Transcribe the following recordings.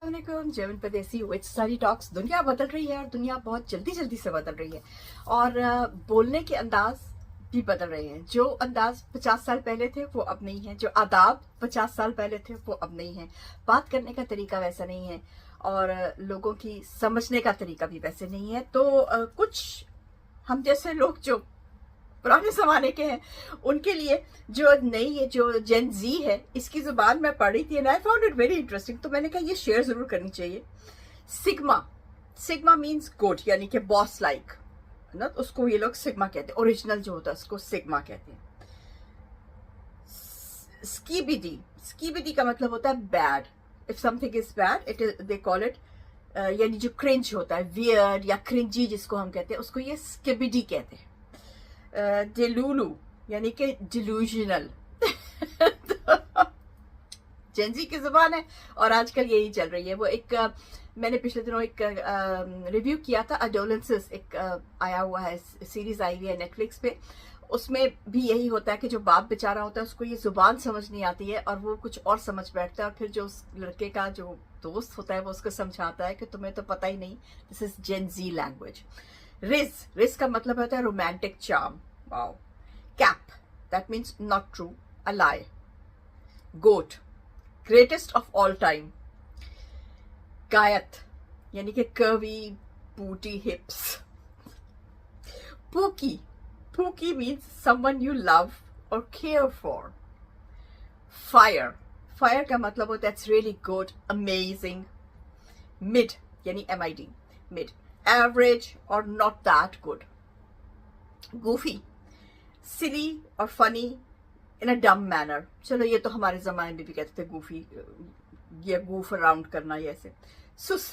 German परदेसी with सारी talks. दुनिया बदल रही है और दुनिया बहुत जल्दी जल्दी से बदल रही है और बोलने के अंदाज भी बदल रहे हैं। जो अंदाज 50 साल पहले थे वो अब नहीं है, जो आदाब 50 साल पहले थे वो अब नहीं है, बात करने का तरीका वैसा नहीं है और लोगों की समझने का तरीका भी वैसे नहीं है। तो कुछ हम जैसे लोग जो पुराने जमाने के हैं उनके लिए जो नई ये जो जेन जी है इसकी जुबान मैं पढ़ रही थी and I found it very interesting, तो मैंने कहा ये शेयर जरूर करनी चाहिए। सिग्मा, सिग्मा मीन्स गुड, यानी कि बॉस लाइक ना, उसको ये लोग सिग्मा कहते हैं। ओरिजिनल जो होता है उसको सिग्मा कहते हैं। स्कीबिडी, स्कीबिडी का मतलब होता है bad. If something is bad it is they call it, यानी जो क्रिंज होता है, वियर्ड या क्रिंजी जिसको हम कहते हैं, उसको ये स्कीबिडी कहते हैं। डेलुलू यानी कि डिल्यूजनल जेंजी की जुबान है और आजकल यही चल रही है। वो एक मैंने पिछले दिनों एक रिव्यू किया था, अडोलेंसेस एक आया हुआ है, सीरीज आई हुई है नेटफ्लिक्स पे। उसमें भी यही होता है कि जो बाप बेचारा होता है उसको ये जुबान समझ नहीं आती है और वो कुछ और समझ बैठता है और फिर जो उस लड़के का जो दोस्त होता है वो उसको समझाता है कि तुम्हें तो पता ही नहीं, this is Gen Z language. Rizz, rizz का मतलब होता है romantic charm. Wow. Cap, that means not true, a lie. GOAT, greatest of all time. Gyat यानी कि curvy booty hips. Pookie, pookie means someone you love और care for. Fire, fire का मतलब होता है it's really good, amazing. Mid यानी MID, mid, average और not that good. Goofy, silly और फनी इन अ डम मैनर। चलो ये तो हमारे जमाने में भी कहते थे गूफी, ये गूफ अराउंड करना ये ऐसे। सुस,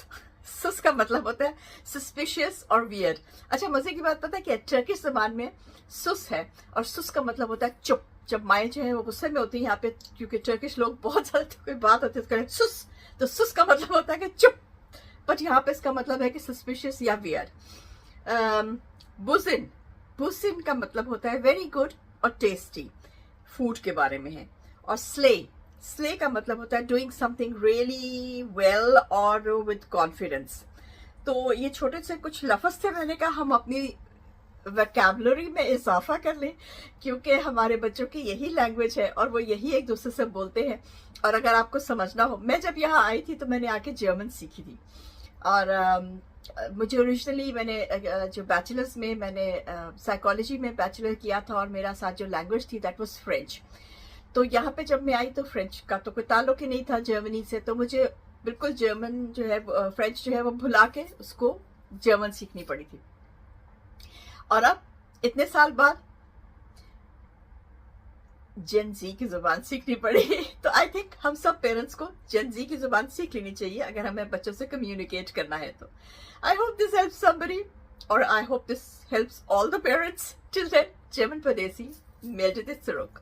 सुस का मतलब होता है सस्पिशियस और वियर्ड। अच्छा मजे की बात पता है क्या, टर्किश जबान में सुस है और सुस का मतलब होता है चुप। जब माएँ जो है वो गुस्से में होती है यहाँ पे, क्योंकि टर्किश लोग बहुत ज्यादा कोई बात होती है सुस, तो सुस का मतलब होता है कि चुप, बट यहाँ पे इसका मतलब है कि सस्पिशियस या वियर्ड। बुजिन, बुजिन का मतलब होता है वेरी गुड और टेस्टी, फूड के बारे में है। और स्ले, स्ले का मतलब होता है डूइंग समथिंग रियली वेल और विद कॉन्फिडेंस। तो ये छोटे से कुछ लफ्ज थे, मैंने कहा हम अपनी वोकैबुलरी में इजाफा कर लें क्योंकि हमारे बच्चों की यही लैंग्वेज है और वो यही एक दूसरे से बोलते हैं। और अगर आपको समझना हो, मैं जब यहाँ आई थी तो मैंने आके जर्मन सीखी थी और मुझे ओरिजिनली मैंने जो बैचलर्स में मैंने साइकोलॉजी में बैचलर किया था और मेरा साथ जो लैंग्वेज थी दैट वाज फ्रेंच। तो यहाँ पे जब मैं आई तो फ्रेंच का तो कोई ताल्लुक ही नहीं था जर्मनी से, तो मुझे बिल्कुल जर्मन जो है फ्रेंच जो है वो भुला के उसको जर्मन सीखनी पड़ी थी। और अब इतने साल बाद जेन जी की जुबान सीखनी पड़ेगी। तो आई थिंक हम सब पेरेंट्स को जेन जी की जुबान सीख लेनी चाहिए अगर हमें बच्चों से कम्युनिकेट करना है तो। I hope this helps somebody और I hope this helps all the parents. Till then, German परदेसी मेल्टेड इट्स रुक।